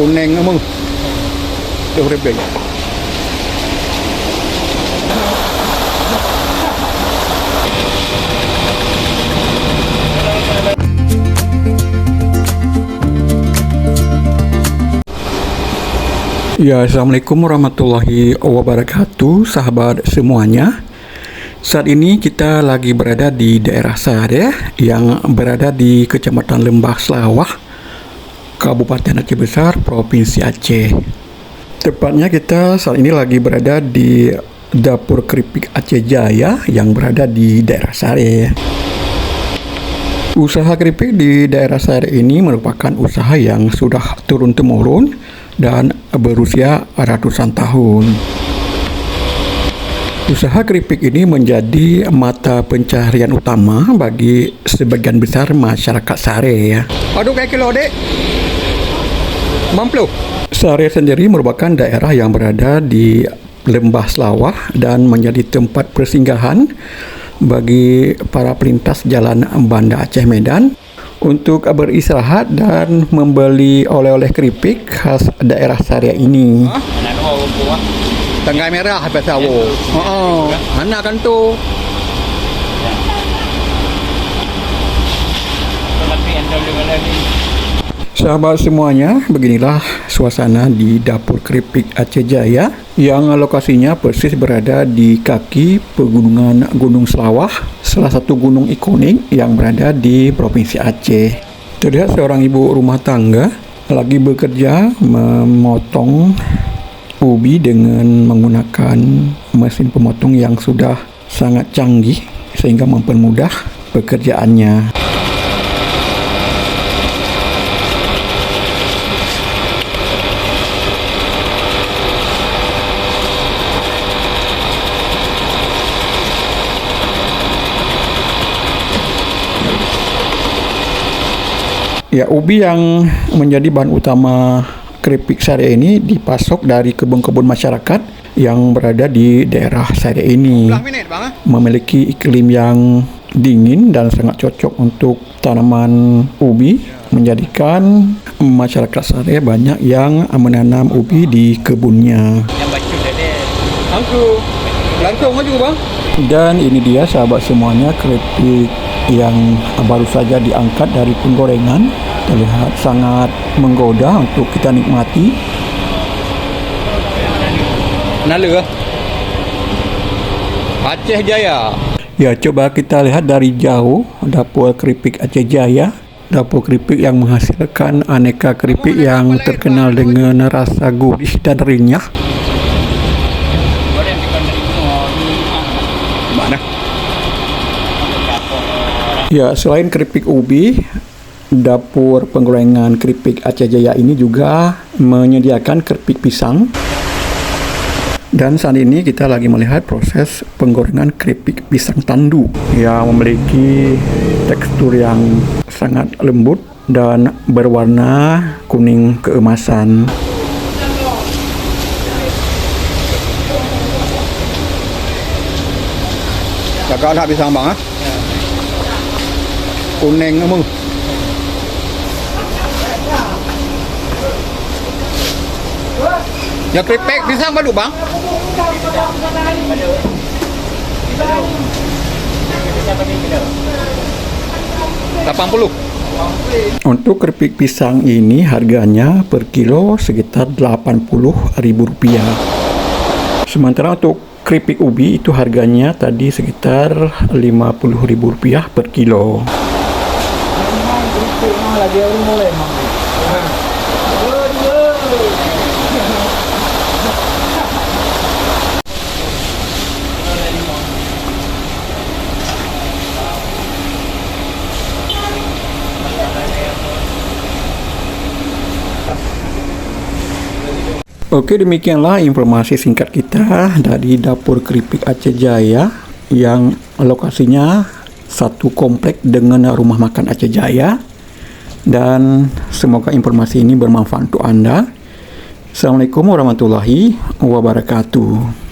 kuning emang tuh rebek. Ya, assalamualaikum warahmatullahi wabarakatuh, sahabat semuanya. Saat ini kita lagi berada di daerah Sare yang berada di Kecamatan Lembah Selawah, Kabupaten Aceh Besar, Provinsi Aceh. Tepatnya kita saat ini lagi berada di Dapur Keripik Aceh Jaya yang berada di daerah Sare. Usaha keripik di daerah Sare ini merupakan usaha yang sudah turun-temurun dan berusia ratusan tahun. Usaha keripik ini menjadi mata pencaharian utama bagi sebagian besar masyarakat Sare ya. Aduh, kayak kilo dek. Mamplu. Sare sendiri merupakan daerah yang berada di Lembah Selawah dan menjadi tempat persinggahan bagi para pelintas jalan Banda Aceh Medan untuk beristirahat dan membeli oleh-oleh keripik khas daerah Sare ini. Tanggai merah biasa wo. Mana kan tu? Sahabat semuanya, beginilah suasana di Dapur Keripik Aceh Jaya yang lokasinya persis berada di kaki pegunungan Gunung Selawah, salah satu gunung ikonik yang berada di Provinsi Aceh. Terlihat seorang ibu rumah tangga lagi bekerja memotong ubi dengan menggunakan mesin pemotong yang sudah sangat canggih sehingga mempermudah pekerjaannya. Ya, ubi yang menjadi bahan utama keripik Sare ini dipasok dari kebun-kebun masyarakat yang berada di daerah Sare ini. Memiliki iklim yang dingin dan sangat cocok untuk tanaman ubi, menjadikan masyarakat Sare banyak yang menanam ubi di kebunnya. Langsung aja bang. Dan ini dia sahabat semuanya, keripik yang baru saja diangkat dari penggorengan. Terlihat sangat menggoda untuk kita nikmati. Nala Aceh Jaya. Ya, coba kita lihat dari jauh Dapur Keripik Aceh Jaya. Dapur keripik yang menghasilkan aneka keripik yang terkenal dengan rasa gurih dan renyah. Mana? Ya, selain keripik ubi, Dapur Penggorengan Keripik Aceh Jaya ini juga menyediakan keripik pisang. Dan saat ini kita lagi melihat proses penggorengan keripik pisang tandu yang memiliki tekstur yang sangat lembut dan berwarna kuning keemasan. Kakak nak pisang bang, kuning emang. Ya, keripik pisang baru bang. 80. Untuk keripik pisang ini harganya per kilo sekitar Rp80.000. Sementara untuk keripik ubi itu harganya tadi sekitar Rp50.000 per kilo. Oke, demikianlah informasi singkat kita dari Dapur Keripik Aceh Jaya yang lokasinya satu komplek dengan rumah makan Aceh Jaya. Dan semoga informasi ini bermanfaat untuk Anda. Assalamualaikum warahmatullahi wabarakatuh.